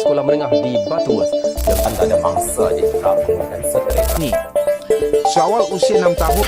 sekolah menengah di Butterworth yang antara mangsa di kampung dan seterusnya. Ni, seawal usia 6 tahun.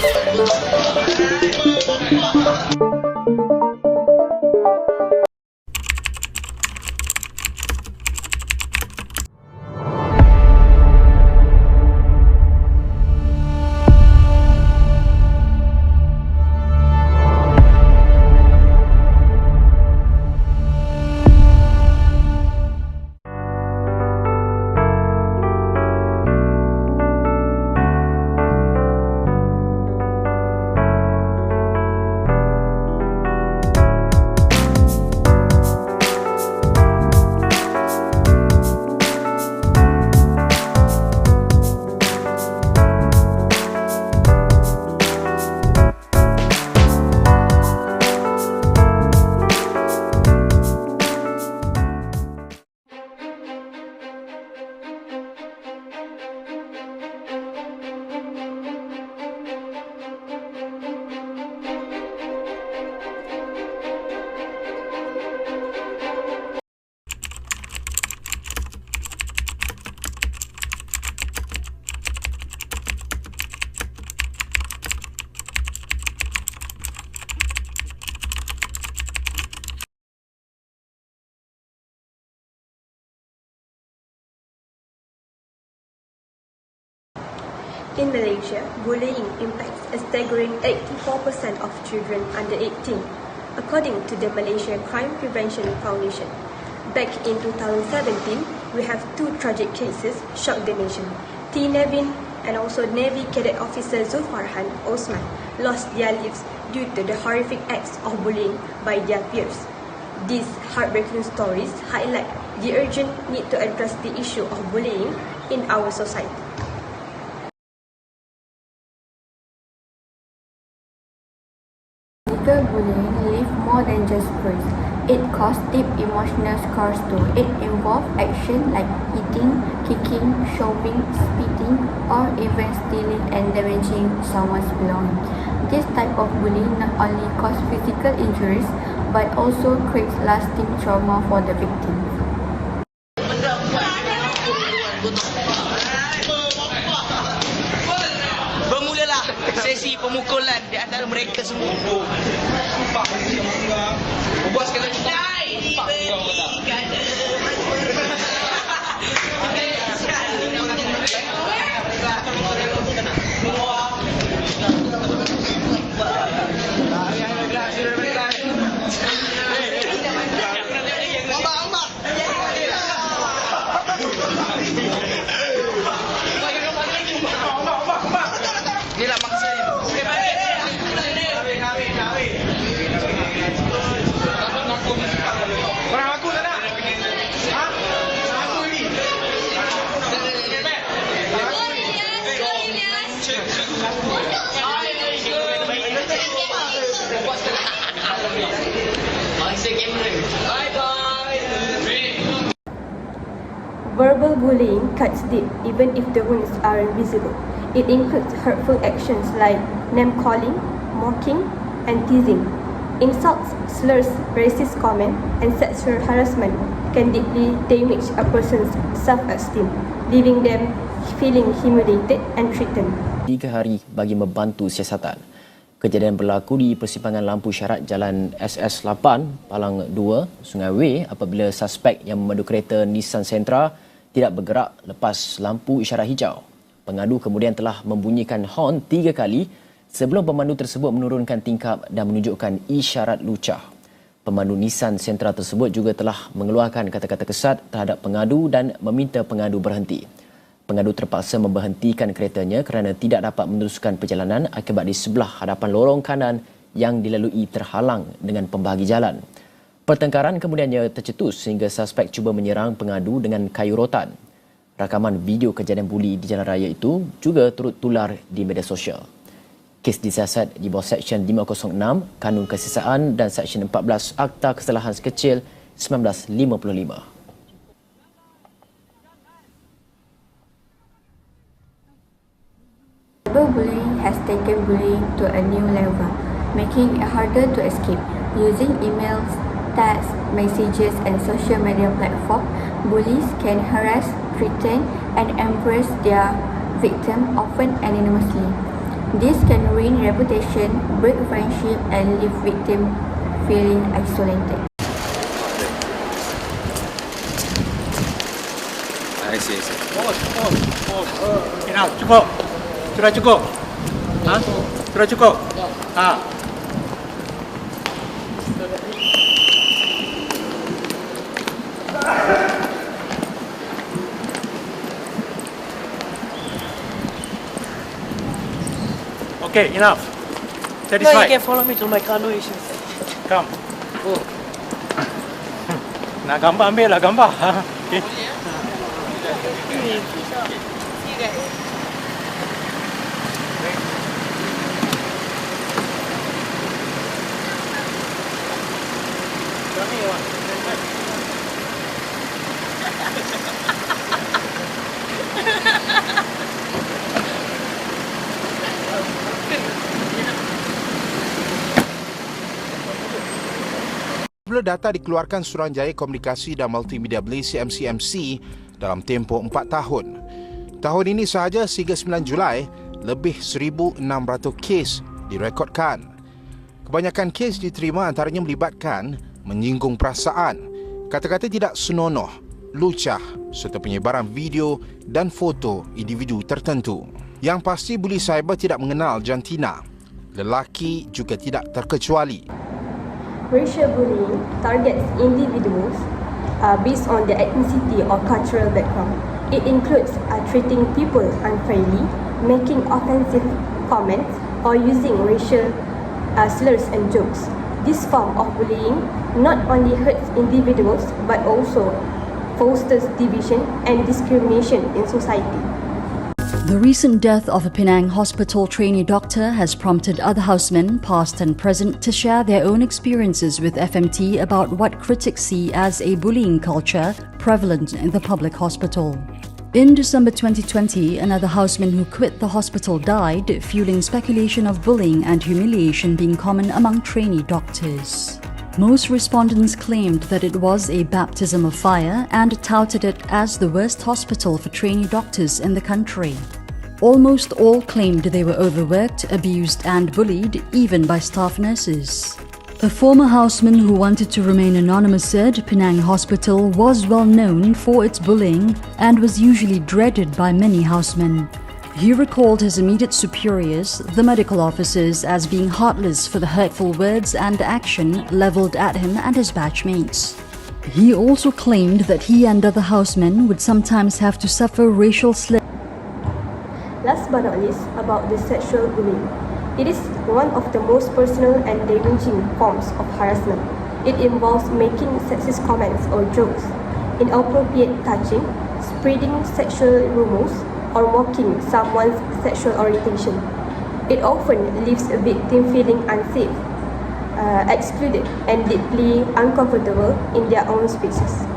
In Malaysia, bullying impacts a staggering 84% of children under 18, according to the Malaysia Crime Prevention Foundation. Back in 2017, we have two tragic cases shocked the nation. T. Nevin and also Navy Cadet Officer Zulfarhan Osman lost their lives due to the horrific acts of bullying by their peers. These heartbreaking stories highlight the urgent need to address the issue of bullying in our society. Physical bullying leaves more than just words. It causes deep emotional scars too. It involves action like hitting, kicking, shoving, spitting, or even stealing and damaging someone's belongings. This type of bullying not only causes physical injuries but also creates lasting trauma for the victim. Bermulalah sesi pemukulan di antara mereka semua. Buat sekali inilah maksudnya. Orang aku tak nak. Ha? Aku ni. Verbal bullying cuts deep even if the wounds are invisible. It includes hurtful actions like name-calling, mocking, and teasing. Insults, slurs, racist comments, and sexual harassment can deeply damage a person's self-esteem, leaving them feeling humiliated and threatened. 3 hari bagi membantu siasatan. Kejadian berlaku di persimpangan lampu syarat Jalan SS8, Palang 2, Sungai Wei apabila suspek yang memandu kereta Nissan Sentra tidak bergerak lepas lampu isyarat hijau. Pengadu kemudian telah membunyikan horn 3 kali sebelum pemandu tersebut menurunkan tingkap dan menunjukkan isyarat lucah. Pemandu Nissan Sentra tersebut juga telah mengeluarkan kata-kata kesat terhadap pengadu dan meminta pengadu berhenti. Pengadu terpaksa memberhentikan keretanya kerana tidak dapat meneruskan perjalanan akibat di sebelah hadapan lorong kanan yang dilalui terhalang dengan pembahagi jalan. Pertengkaran kemudiannya tercetus sehingga suspek cuba menyerang pengadu dengan kayu rotan. Rakaman video kejadian buli di jalan raya itu juga turut tular di media sosial. Kes disiasat di bawah Seksyen 506 Kanun Kesisaan dan Seksyen 14 Akta Kesalahan Sekecil 1955. Cyberbullying has taken bullying to a new level, making it harder to escape. Using emails, text messages and social media platforms, Bullies can harass, threaten, and embrace their victim, often anonymously. This can ruin reputation, break friendship, and leave victim feeling isolated. I see. Enough, cukup. Sudah cukup. Ha? Sudah cukup. Ha. Okay, enough. Satisfied. No, you can follow me to my car, no issues. Come. Nak gambar, ambil lah gambar. Okay. Apabila data dikeluarkan Suruhanjaya Komunikasi dan Multimedia Malaysia MCMC dalam tempoh 4 tahun. Tahun ini sahaja sehingga 9 Julai, lebih 1,600 kes direkodkan. Kebanyakan kes diterima antaranya melibatkan menyinggung perasaan, kata-kata tidak senonoh, lucah serta penyebaran video dan foto individu tertentu. Yang pasti buli cyber tidak mengenal jantina. Lelaki juga tidak terkecuali. Racial bullying targets individuals based on their ethnicity or cultural background. It includes treating people unfairly, making offensive comments, or using racial slurs and jokes. This form of bullying not only hurts individuals but also fosters division and discrimination in society. The recent death of a Penang hospital trainee doctor has prompted other housemen, past and present, to share their own experiences with FMT about what critics see as a bullying culture prevalent in the public hospital. In December 2020, another houseman who quit the hospital died, fueling speculation of bullying and humiliation being common among trainee doctors. Most respondents claimed that it was a baptism of fire and touted it as the worst hospital for trainee doctors in the country. Almost all claimed they were overworked, abused and bullied, even by staff nurses. A former houseman who wanted to remain anonymous said Penang Hospital was well known for its bullying and was usually dreaded by many housemen. He recalled his immediate superiors, the medical officers, as being heartless for the hurtful words and action levelled at him and his batchmates. He also claimed that he and other housemen would sometimes have to suffer racial slurs. Last but not least, about the sexual bullying. It is one of the most personal and damaging forms of harassment. It involves making sexist comments or jokes, inappropriate touching, spreading sexual rumors, or mocking someone's sexual orientation. It often leaves a victim feeling unsafe, excluded, and deeply uncomfortable in their own spaces.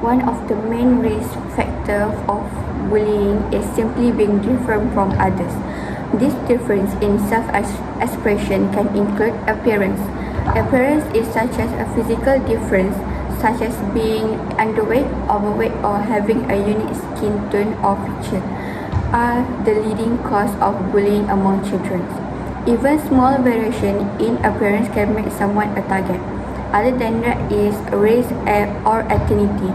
One of the main risk factors of bullying is simply being different from others. This difference in self-expression can include appearance. Appearance is such as a physical difference, such as being underweight, overweight, or having a unique skin tone or feature, are the leading cause of bullying among children. Even small variation in appearance can make someone a target. Other than that is race or ethnicity.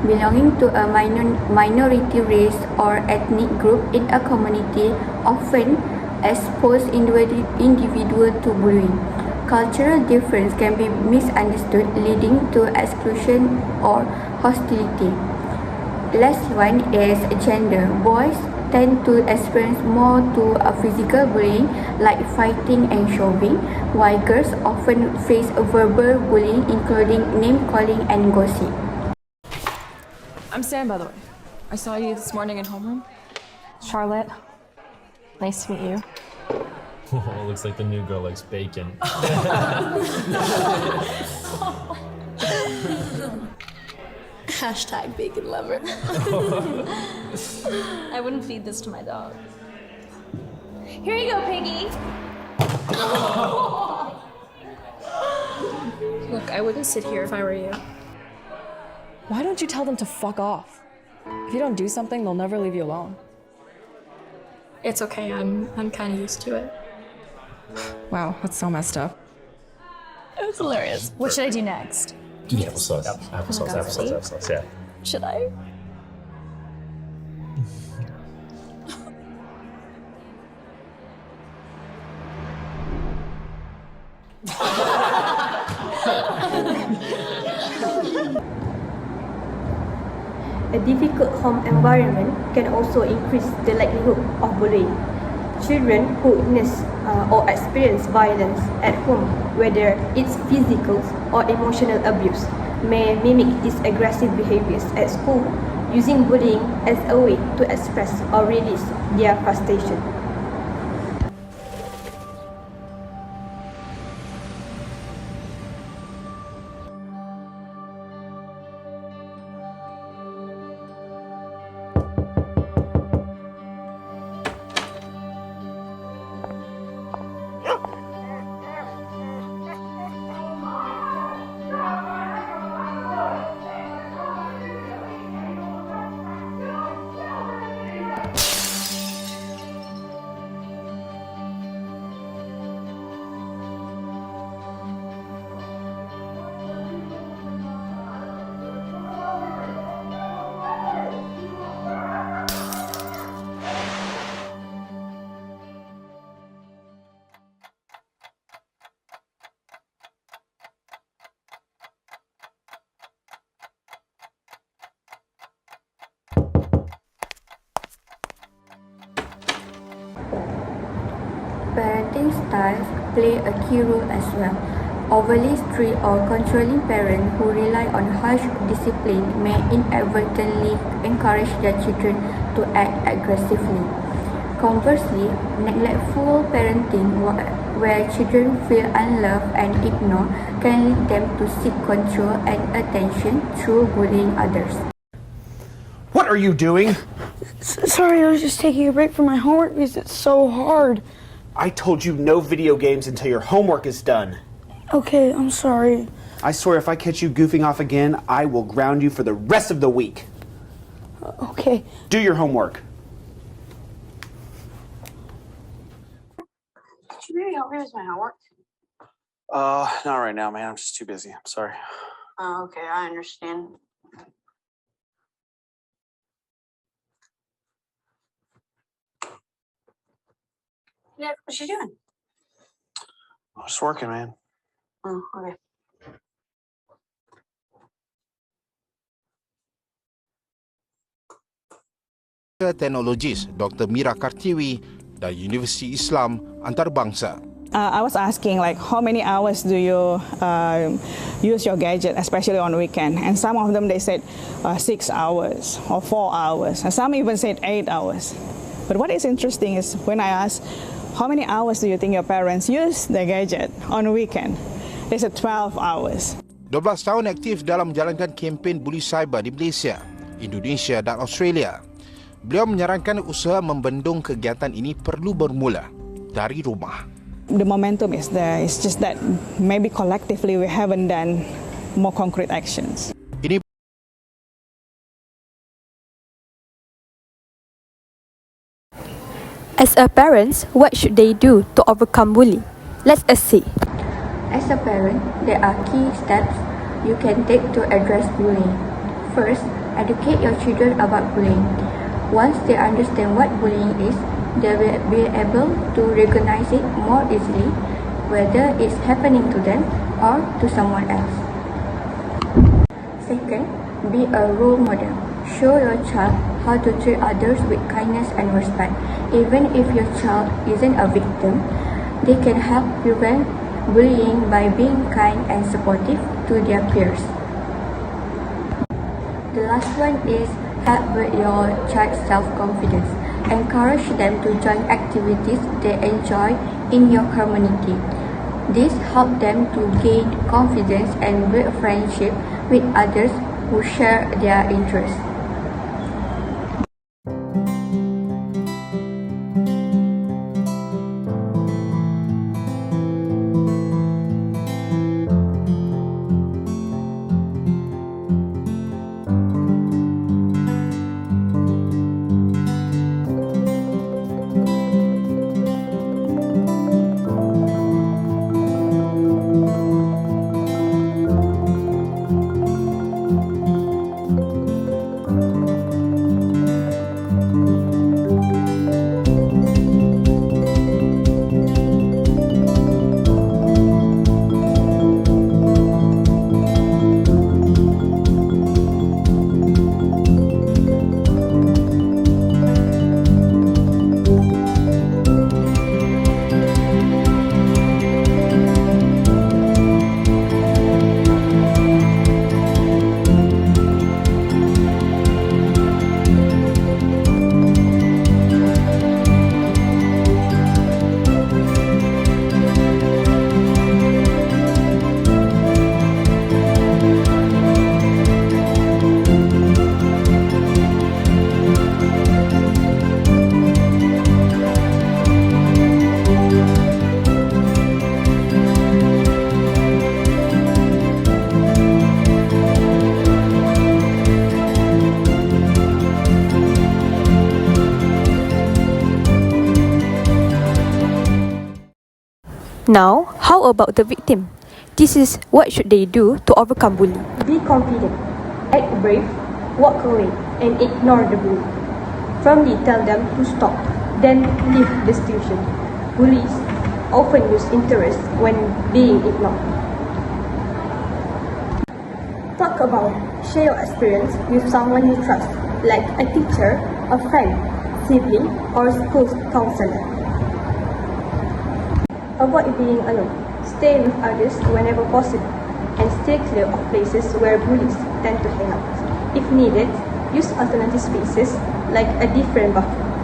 Belonging to a minority race or ethnic group in a community often expose individual to bullying. Cultural difference can be misunderstood, leading to exclusion or hostility. Last one is gender. Boys tend to experience more to a physical bullying like fighting and shoving, while girls often face verbal bullying including name calling and gossip. I'm Sam, by the way. I saw you this morning in homeroom. Charlotte, nice to meet you. Oh, looks like the new girl likes bacon. Hashtag bacon lover. I wouldn't feed this to my dog. Here you go, Piggy. Look, I wouldn't sit here if I were you. Why don't you tell them to fuck off? If you don't do something, they'll never leave you alone. It's okay, I'm kind of used to it. Wow, that's so messed up. It was hilarious. What should I do next? Applesauce. Applesauce, yeah. Should I? A difficult home environment can also increase the likelihood of bullying. Children who witness or experience violence at home, whether it's physical or emotional abuse, may mimic these aggressive behaviors at school, using bullying as a way to express or release their frustration. Parenting styles play a key role as well. Overly strict or controlling parents who rely on harsh discipline may inadvertently encourage their children to act aggressively. Conversely, neglectful parenting where children feel unloved and ignored can lead them to seek control and attention through bullying others. What are you doing? Sorry, I was just taking a break from my homework because it's so hard. I told you no video games until your homework is done. Okay, I'm sorry. I swear if I catch you goofing off again, I will ground you for the rest of the week. Okay. Do your homework. Could you maybe help me with my homework? Not right now, man. I'm just too busy. I'm sorry. Okay, I understand. Yeah, what you doing? I'm just working, man. Oh, okay. Teknologis Dr. Mira Kartiwi dari Universiti Islam Antarabangsa. I was asking like how many hours do you use your gadget, especially on weekend, and some of them they said 6 hours or 4 hours, and some even said 8 hours. But what is interesting is when I asked how many hours do you think your parents use the gadget on weekend, they said 12 hours. 12 tahun aktif dalam menjalankan kempen buli cyber di Malaysia, Indonesia dan Australia. Beliau menyarankan usaha membendung kegiatan ini perlu bermula dari rumah. The momentum is there. It's just that maybe collectively we haven't done more concrete actions. Ini As a parent, what should they do to overcome bullying? Let us see. As a parent, there are key steps you can take to address bullying. First, educate your children about bullying. Once they understand what bullying is, they will be able to recognize it more easily, whether it's happening to them or to someone else. Second, be a role model. Show your child how to treat others with kindness and respect. Even if your child isn't a victim, they can help prevent bullying by being kind and supportive to their peers. The last one is help with your child's self-confidence. Encourage them to join activities they enjoy in your community. This helps them to gain confidence and build friendship with others who share their interests. Now, how about the victim? This is what should they do to overcome bullying. Be confident, act brave, walk away, and ignore the bully. Firmly tell them to stop, then leave the situation. Bullies often lose interest when being ignored. Talk about, share your experience with someone you trust, like a teacher, a friend, sibling, or school counselor. Avoid being alone. Stay with others whenever possible, and stay clear of places where bullies tend to hang out. If needed, use alternative spaces like a different bathroom.